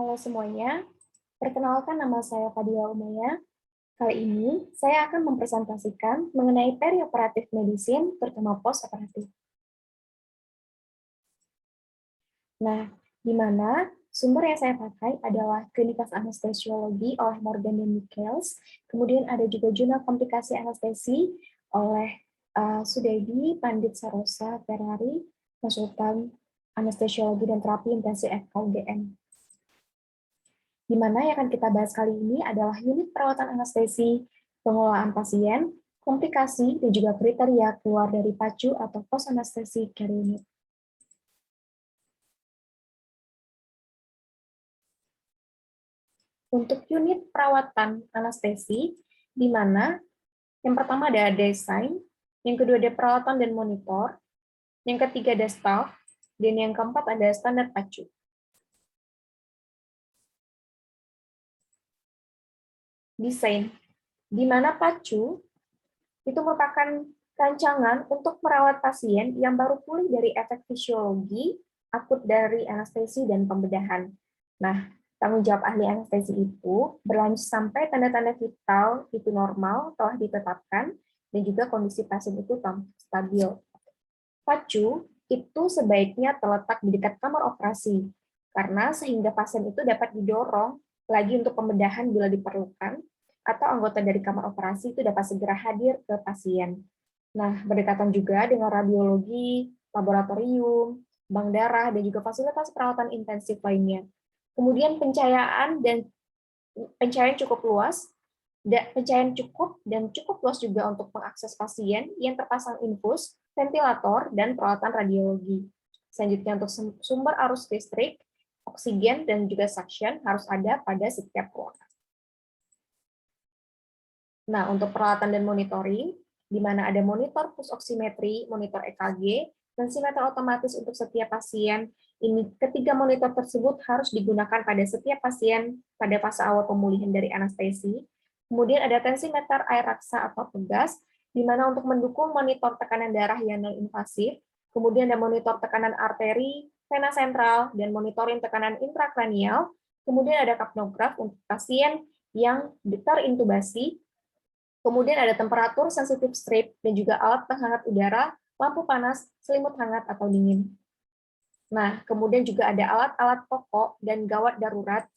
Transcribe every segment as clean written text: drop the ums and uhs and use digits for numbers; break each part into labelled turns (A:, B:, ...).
A: Halo semuanya, perkenalkan nama saya Fadila Umaya. Kali ini saya akan mempresentasikan mengenai perioperatif medicine, terutama post-operatif. Nah, di mana sumber yang saya pakai adalah Klinikas Anestesiologi oleh Morgan dan Michels, kemudian ada juga Jurnal Komplikasi Anestesi oleh Sudedi Pandit Sarosa Ferrari, konsultan anestesiologi dan terapi intensif FKUGM. Di mana yang akan kita bahas kali ini adalah unit perawatan anestesi, pengelolaan pasien, komplikasi, dan juga kriteria keluar dari PACU atau post anestesi care unit. Untuk unit perawatan anestesi, di mana yang pertama ada desain, yang kedua ada peralatan dan monitor, yang ketiga ada staff, dan yang keempat ada standar PACU. Desain, di mana PACU itu merupakan rancangan untuk merawat pasien yang baru pulih dari efek fisiologi akut dari anestesi dan pembedahan. Nah, tanggung jawab ahli anestesi itu berlanjut sampai tanda-tanda vital itu normal telah ditetapkan dan juga kondisi pasien itu stabil. PACU itu sebaiknya terletak di dekat kamar operasi, karena sehingga pasien itu dapat didorong lagi untuk pembedahan bila diperlukan, atau anggota dari kamar operasi itu dapat segera hadir ke pasien. Nah, berdekatan juga dengan radiologi, laboratorium, bank darah, dan juga fasilitas perawatan intensif lainnya. Kemudian pencahayaan cukup luas, pencahayaan cukup dan cukup luas juga untuk mengakses pasien yang terpasang infus, ventilator, dan peralatan radiologi. Selanjutnya untuk sumber arus listrik, oksigen, dan juga suction harus ada pada setiap ruangan. Nah, untuk peralatan dan monitoring, di mana ada monitor pulse oximetry, monitor EKG, tensimeter otomatis untuk setiap pasien. Ini ketiga monitor tersebut harus digunakan pada setiap pasien pada fase awal pemulihan dari anestesi. Kemudian ada tensimeter air raksa atau pegas, di mana untuk mendukung monitor tekanan darah yang non-invasif. Kemudian ada monitor tekanan arteri, vena sentral, dan monitoring tekanan intrakranial. Kemudian ada kapnograf untuk pasien yang terintubasi. Kemudian ada temperatur sensitif strip dan juga alat penghangat udara, lampu panas, selimut hangat atau dingin. Nah, kemudian juga ada alat-alat pokok dan gawat darurat.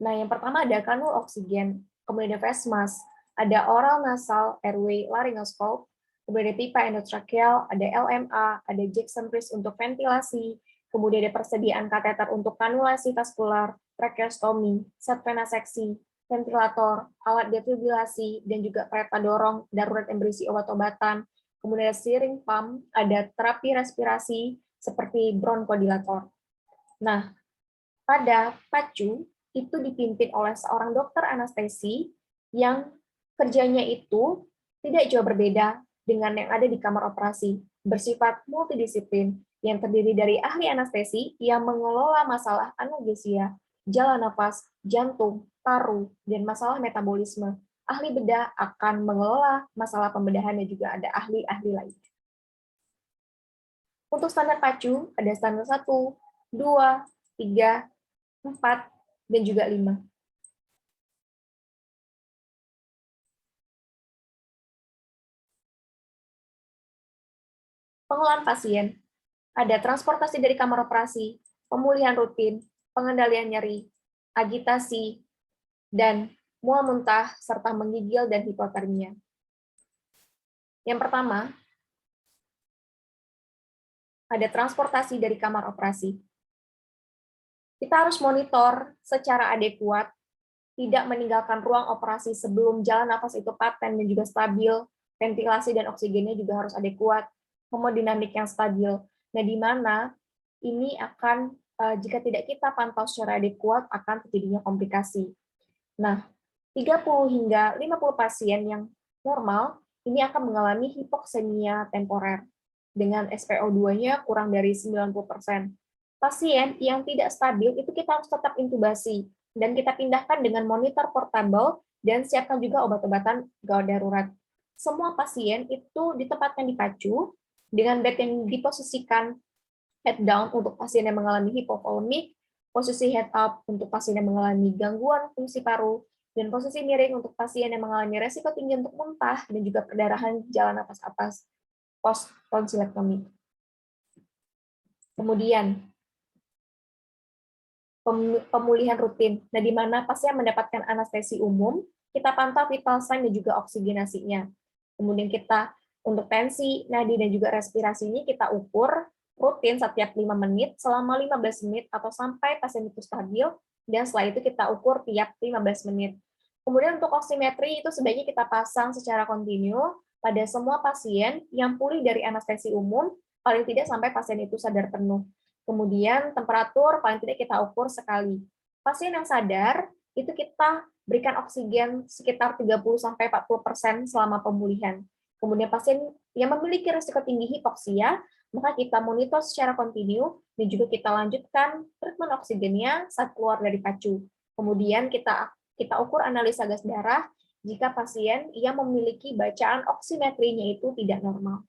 A: Nah, yang pertama ada kanul oksigen, kemudian ada face mask, ada oral nasal airway laryngoscope, kemudian ada pipa endotracheal, ada LMA, ada Jackson Breeze untuk ventilasi, kemudian ada persediaan kateter untuk kanulasi vaskular, tracheostomi, set venaseksi, ventilator, alat defibrilasi, dan juga kereta dorong darurat yang berisi obat-obatan, kemudian ada steering pump, ada terapi respirasi seperti bronchodilator. Nah, pada PACU itu dipimpin oleh seorang dokter anestesi yang kerjanya itu tidak jauh berbeda dengan yang ada di kamar operasi, bersifat multidisiplin yang terdiri dari ahli anestesi yang mengelola masalah analgesia, jalan nafas, jantung, paru, dan masalah metabolisme. Ahli bedah akan mengelola masalah pembedahan dan juga ada ahli-ahli lain. Untuk standar PACU ada standar 1, 2, 3, 4, dan juga 5. Pengelolaan pasien, ada transportasi dari kamar operasi, pemulihan rutin, pengendalian nyeri, agitasi, dan mual muntah, serta menggigil dan hipotermia. Yang pertama, ada transportasi dari kamar operasi. Kita harus monitor secara adekuat, tidak meninggalkan ruang operasi sebelum jalan nafas itu paten dan juga stabil, ventilasi dan oksigennya juga harus adekuat, hemodinamik yang stabil. Nah, di mana ini akan, jika tidak kita pantau secara adekuat, akan terjadinya komplikasi. Nah, 30 hingga 50 pasien yang normal, ini akan mengalami hipoksemia temporer, dengan SpO2-nya kurang dari 90%. Pasien yang tidak stabil, itu kita harus tetap intubasi, dan kita pindahkan dengan monitor portable, dan siapkan juga obat-obatan gawat darurat. Semua pasien itu ditempatkan di PACU, dengan bed yang diposisikan head down untuk pasien yang mengalami hipovolemik, posisi head up untuk pasien yang mengalami gangguan fungsi paru, dan posisi miring untuk pasien yang mengalami resiko tinggi untuk muntah dan juga perdarahan jalan napas atas post tonsilektomi. Kemudian pemulihan rutin. Nah, di mana pasien mendapatkan anestesi umum, kita pantau vital sign dan juga oksigenasinya. Kemudian kita untuk tensi, nadi dan juga respirasinya kita ukur rutin setiap 5 menit selama 15 menit atau sampai pasien itu stabil, dan setelah itu kita ukur tiap 15 menit. Kemudian untuk oximetri itu sebaiknya kita pasang secara kontinu pada semua pasien yang pulih dari anestesi umum, paling tidak sampai pasien itu sadar penuh. Kemudian temperatur paling tidak kita ukur sekali. Pasien yang sadar, itu kita berikan oksigen sekitar 30-40% selama pemulihan. Kemudian pasien yang memiliki risiko tinggi hipoksia, maka kita monitor secara kontinu dan juga kita lanjutkan treatment oksigennya saat keluar dari PACU. Kemudian kita ukur analisa gas darah jika pasien yang memiliki bacaan oksimetrinya itu tidak normal.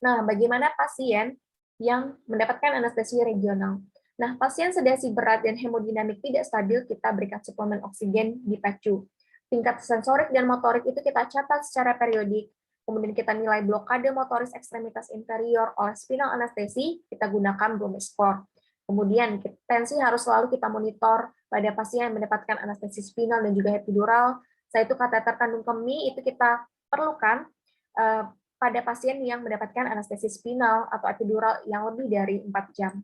A: Nah, bagaimana pasien yang mendapatkan anestesi regional? Nah, pasien sedasi berat dan hemodinamik tidak stabil, kita berikan suplemen oksigen di PACU. Tingkat sensorik dan motorik itu kita catat secara periodik. Kemudian kita nilai blokade motoris ekstremitas inferior oleh spinal anestesi, kita gunakan Bloom's score. Kemudian tensi harus selalu kita monitor pada pasien yang mendapatkan anestesi spinal dan juga epidural. Setelah itu kateter kandung kemih itu kita perlukan pada pasien yang mendapatkan anestesi spinal atau epidural yang lebih dari 4 jam.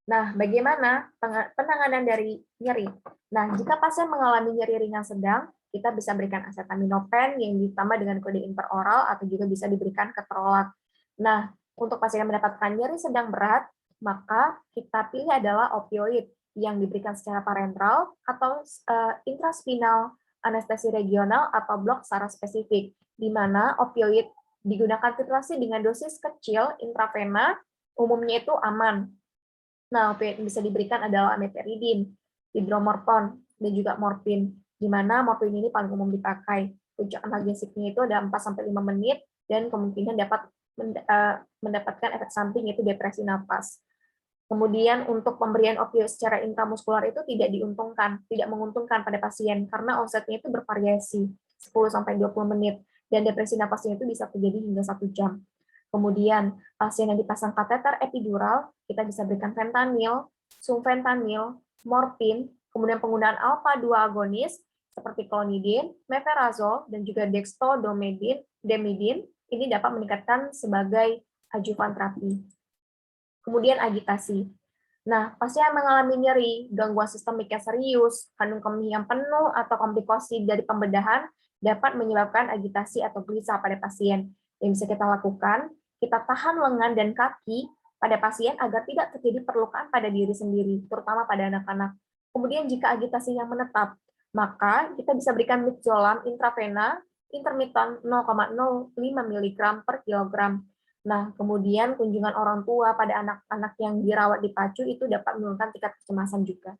A: Nah, bagaimana penanganan dari nyeri? Nah, jika pasien mengalami nyeri ringan sedang, kita bisa berikan acetaminophen yang ditambah dengan kode interoral atau juga bisa diberikan keterolak. Nah, untuk pasien yang mendapatkan nyeri sedang berat, maka kita pilih adalah opioid yang diberikan secara parenteral atau intraspinal anestesi regional atau blok SARA spesifik, di mana opioid digunakan titrasi dengan dosis kecil intravena, umumnya itu aman. Nah, opioid yang bisa diberikan adalah amiperidin, hidromorphon, dan juga morfin, di mana morfin ini paling umum dipakai. Puncak analgesiknya itu ada 4-5 menit, dan kemungkinan dapat mendapatkan efek samping yaitu depresi napas. Kemudian untuk pemberian opioid secara intramuskular itu tidak menguntungkan pada pasien karena onsetnya itu bervariasi 10-20 menit dan depresi napasnya itu bisa terjadi hingga 1 jam. Kemudian pasien yang dipasang kateter epidural kita bisa berikan fentanyl, sumfentanil, morfin, kemudian penggunaan alpha 2 agonis seperti klonidin, meverazzole dan juga dextroamphetamine ini dapat meningkatkan sebagai adjuvan terapi. Kemudian agitasi. Nah, pasien yang mengalami nyeri, gangguan sistemik yang serius, kandung kemih yang penuh, atau komplikasi dari pembedahan dapat menyebabkan agitasi atau gelisah pada pasien. Yang bisa kita lakukan, kita tahan lengan dan kaki pada pasien agar tidak terjadi perlukaan pada diri sendiri, terutama pada anak-anak. Kemudian jika agitasinya menetap, maka kita bisa berikan midazolam intravena intermittent 0,05 mg per kilogram. Nah, kemudian kunjungan orang tua pada anak-anak yang dirawat di PACU itu dapat menurunkan tingkat kecemasan juga.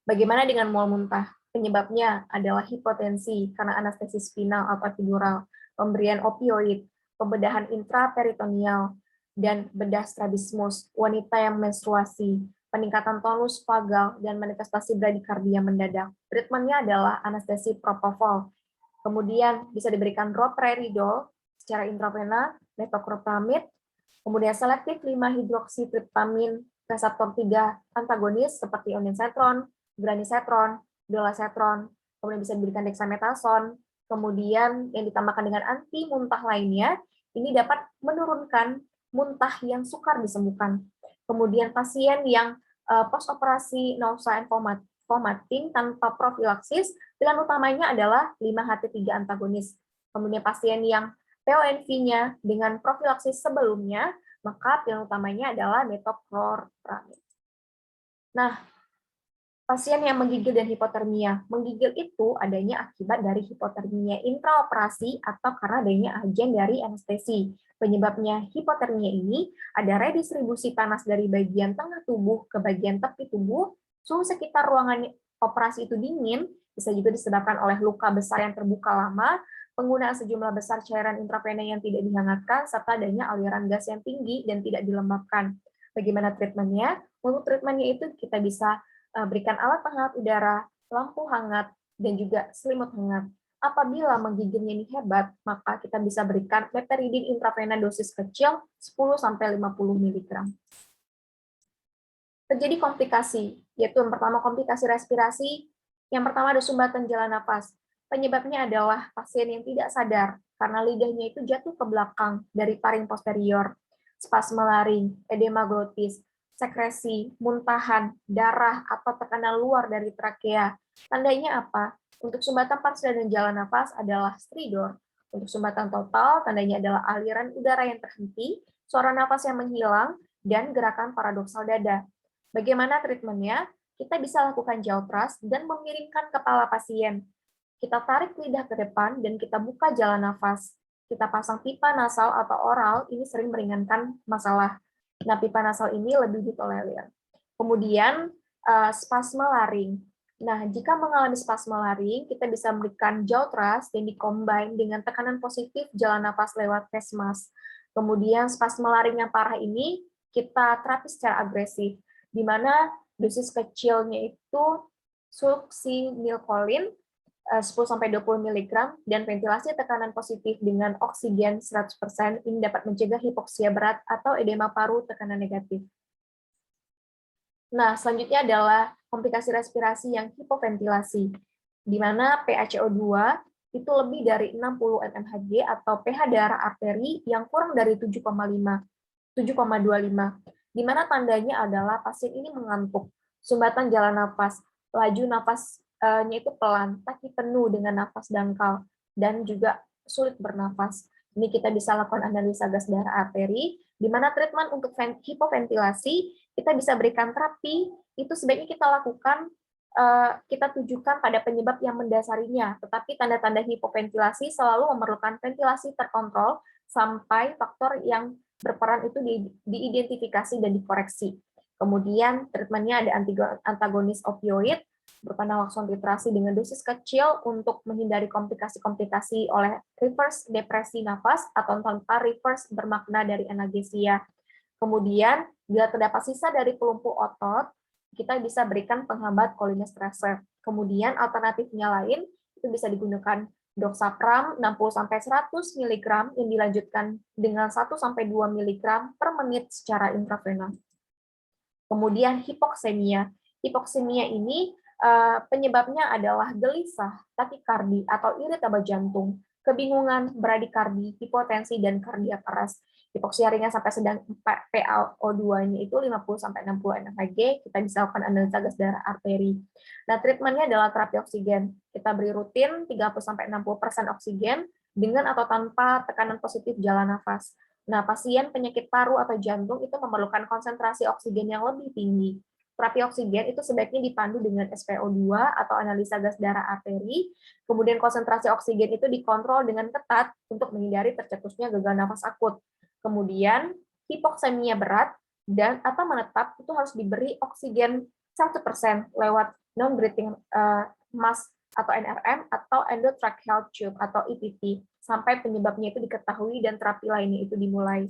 A: Bagaimana dengan mual muntah? Penyebabnya adalah hipotensi karena anestesi spinal atau epidural, pemberian opioid, pembedahan intraperitoneal, dan bedah strabismus, wanita yang menstruasi, peningkatan tonus vagal, dan manifestasi bradikardia mendadak. Treatmentnya adalah anestesi propofol. Kemudian bisa diberikan droperidol secara intravena, metoclopramid, kemudian selektif 5-hidroksitriptamin reseptor 3 antagonis seperti ondansetron, granisetron, dolasetron, kemudian bisa diberikan dexamethasone, kemudian yang ditambahkan dengan anti muntah lainnya, ini dapat menurunkan muntah yang sukar disembuhkan. Kemudian pasien yang post-operasi nausea and vomiting tanpa profilaksis, pilihan utamanya adalah 5-HT3 antagonis. Kemudian pasien yang PONV-nya dengan profilaksis sebelumnya, maka pilihan utamanya adalah metoclopramid. Nah, pasien yang menggigil dan hipotermia. Menggigil itu adanya akibat dari hipotermia intraoperasi atau karena adanya agen dari anestesi. Penyebabnya hipotermia ini ada redistribusi panas dari bagian tengah tubuh ke bagian tepi tubuh, suhu sekitar ruangan operasi itu dingin, bisa juga disebabkan oleh luka besar yang terbuka lama, penggunaan sejumlah besar cairan intravena yang tidak dihangatkan, serta adanya aliran gas yang tinggi dan tidak dilembabkan. Bagaimana treatmentnya? Untuk treatmentnya itu kita bisa berikan alat penghangat udara, lampu hangat, dan juga selimut hangat. Apabila menggigilnya ini hebat, maka kita bisa berikan meperidine intravena dosis kecil 10-50 mg. Terjadi komplikasi, yaitu yang pertama komplikasi respirasi, yang pertama ada sumbatan jalan nafas. Penyebabnya adalah pasien yang tidak sadar karena lidahnya itu jatuh ke belakang dari paring posterior, spasme laring, edema glotis, sekresi, muntahan, darah, atau tekanan luar dari trakea. Tandanya apa? Untuk sumbatan parsial dan jalan nafas adalah stridor. Untuk sumbatan total, tandanya adalah aliran udara yang terhenti, suara nafas yang menghilang, dan gerakan paradoksal dada. Bagaimana treatmentnya? Kita bisa lakukan jaw thrust dan memiringkan kepala pasien. Kita tarik lidah ke depan dan kita buka jalan nafas. Kita pasang pipa nasal atau oral, ini sering meringankan masalah. Nah, pipa nasal ini lebih ditolerir. Kemudian, spasme laring. Nah, jika mengalami spasme laring, kita bisa memberikan jaw thrust yang dikombin dengan tekanan positif jalan nafas lewat face mask. Kemudian, spasme laring yang parah ini kita terapi secara agresif, di mana dosis kecilnya itu succinylcholine 10-20 mg dan ventilasi tekanan positif dengan oksigen 100% ini dapat mencegah hipoksia berat atau edema paru tekanan negatif. Nah, selanjutnya adalah komplikasi respirasi yang hipoventilasi, di mana PaCO2 itu lebih dari 60 mmHg atau pH darah arteri yang kurang dari 7,25, di mana tandanya adalah pasien ini mengantuk, sumbatan jalan nafas, laju nafasnya itu pelan, kaki penuh dengan nafas dangkal, dan juga sulit bernafas. Ini kita bisa lakukan analisa gas darah arteri, di mana treatment untuk hipoventilasi, kita bisa berikan terapi, itu sebaiknya kita lakukan, kita tujukan pada penyebab yang mendasarinya, tetapi tanda-tanda hipoventilasi selalu memerlukan ventilasi terkontrol sampai faktor yang berperan itu diidentifikasi dan dikoreksi. Kemudian treatmentnya ada antagonis opioid berupa naloxone titrasi dengan dosis kecil untuk menghindari komplikasi-komplikasi oleh reverse depresi nafas atau tanpa reverse bermakna dari analgesia. Kemudian bila terdapat sisa dari pelumpuh otot, kita bisa berikan penghambat cholinesterase. Kemudian alternatifnya lain itu bisa digunakan doxapram 60-100 mg yang dilanjutkan dengan 1-2 mg per menit secara intravena. Kemudian hipoksemia. Hipoksemia ini penyebabnya adalah gelisah, takikardi atau iritable jantung, kebingungan, bradikardi, hipotensi, dan kardiak keras. Hipoksia ringan sampai sedang PaO2-nya itu 50-60 mmHg, kita bisa lakukan analisa gas darah arteri. Nah, treatmentnya adalah terapi oksigen. Kita beri rutin 30-60% oksigen dengan atau tanpa tekanan positif jalan nafas. Nah, pasien penyakit paru atau jantung itu memerlukan konsentrasi oksigen yang lebih tinggi. Terapi oksigen itu sebaiknya dipandu dengan SpO2 atau analisa gas darah arteri, kemudian konsentrasi oksigen itu dikontrol dengan ketat untuk menghindari tercetusnya gagal nafas akut. Kemudian hipoksemia berat dan atau menetap itu harus diberi oksigen 100% lewat non-breathing mask atau NRM atau endotracheal tube atau EPT sampai penyebabnya itu diketahui dan terapi lainnya itu dimulai.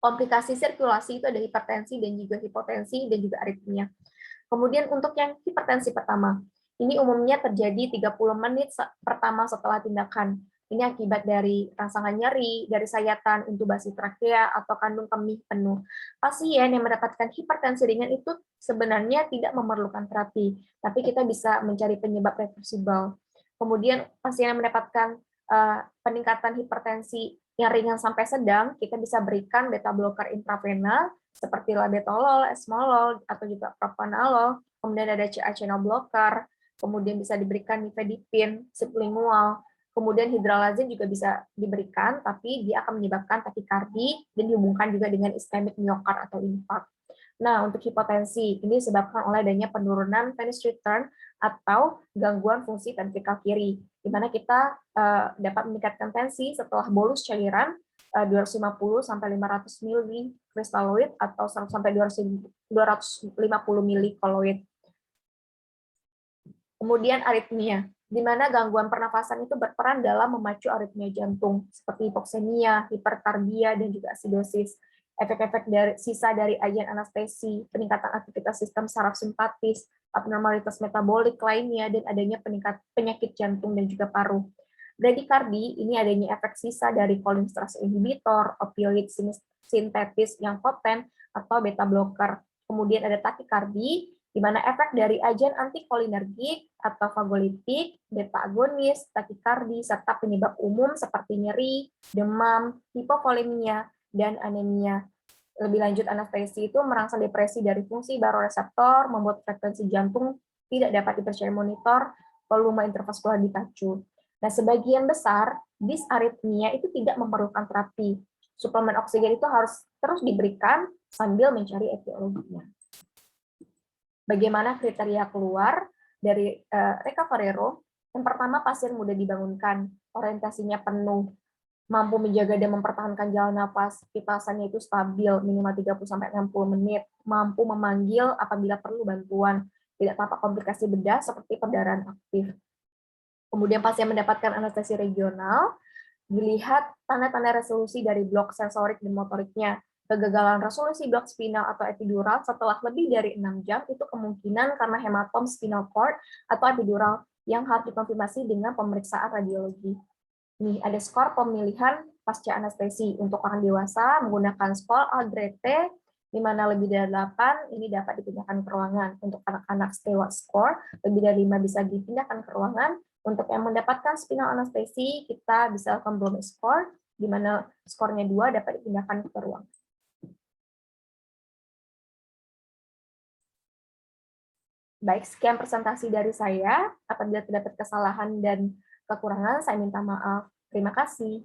A: Komplikasi sirkulasi itu ada hipertensi dan juga hipotensi dan juga aritmia. Kemudian untuk yang hipertensi pertama, ini umumnya terjadi 30 menit pertama setelah tindakan. Ini akibat dari rangsangan nyeri, dari sayatan, intubasi trakea, atau kandung kemih penuh. Pasien yang mendapatkan hipertensi ringan itu sebenarnya tidak memerlukan terapi, tapi kita bisa mencari penyebab reversibel. Kemudian pasien yang mendapatkan peningkatan hipertensi yang ringan sampai sedang, kita bisa berikan beta blocker intravena seperti labetalol, esmolol, atau juga propranolol. Kemudian ada CA channel blocker, kemudian bisa diberikan nifedipin, sublingual, kemudian hidralazin juga bisa diberikan, tapi dia akan menyebabkan takikardi dan dihubungkan juga dengan iskemik miokard atau infark. Nah, untuk hipotensi, ini disebabkan oleh adanya penurunan venous return atau gangguan fungsi ventrikel kiri, di mana kita dapat meningkatkan tensi setelah bolus cairan 250 sampai 500 ml kristaloid atau 100 sampai 250 ml koloid. Kemudian aritmia, di mana gangguan pernafasan itu berperan dalam memacu aritmia jantung seperti hipoksemia, hiperkardia, dan juga asidosis. efek-efek dari sisa dari agen anestesi, peningkatan aktivitas sistem saraf simpatis, abnormalitas metabolik lainnya, dan adanya penyakit jantung dan juga paru. Bradikardi ini adanya efek sisa dari cholinesterase inhibitor, opioid sintetis yang poten, atau beta blocker. Kemudian ada takikardi, di mana efek dari agen antikolinergik atau vagolitik, beta agonis, takikardi, serta penyebab umum seperti nyeri, demam, hipovolemia, dan anemia. Lebih lanjut, anestesi itu merangsang depresi dari fungsi baroreseptor, membuat frekuensi jantung tidak dapat dipercayai monitor, volume intravaskular dipacu. Nah, sebagian besar disaritmia itu tidak memerlukan terapi. Suplemen oksigen itu harus terus diberikan sambil mencari etiologinya. Bagaimana kriteria keluar dari recovery room? Yang pertama, pasien mudah dibangunkan, orientasinya penuh, mampu menjaga dan mempertahankan jalan nafas, kipasannya itu stabil, minimal 30-60 menit, mampu memanggil apabila perlu bantuan, tidak tampak komplikasi bedah seperti perdarahan aktif. Kemudian pasien mendapatkan anestesi regional, dilihat tanda-tanda resolusi dari blok sensorik dan motoriknya. Kegagalan resolusi blok spinal atau epidural setelah lebih dari 6 jam itu kemungkinan karena hematom spinal cord atau epidural yang harus dikonfirmasi dengan pemeriksaan radiologi. Nih, ada skor pemilihan pasca anestesi. Untuk orang dewasa menggunakan skor Aldrete, di mana lebih dari 8 ini dapat dipindahkan ke ruangan. Untuk anak-anak Stewart score, lebih dari 5 bisa dipindahkan ke ruangan. Untuk yang mendapatkan spinal anestesi, kita bisa lakukan Bloom score, di mana skornya 2 dapat dipindahkan ke ruangan. Baik, sekian presentasi dari saya. Apabila terdapat kesalahan dan kekurangan, saya minta maaf. Terima kasih.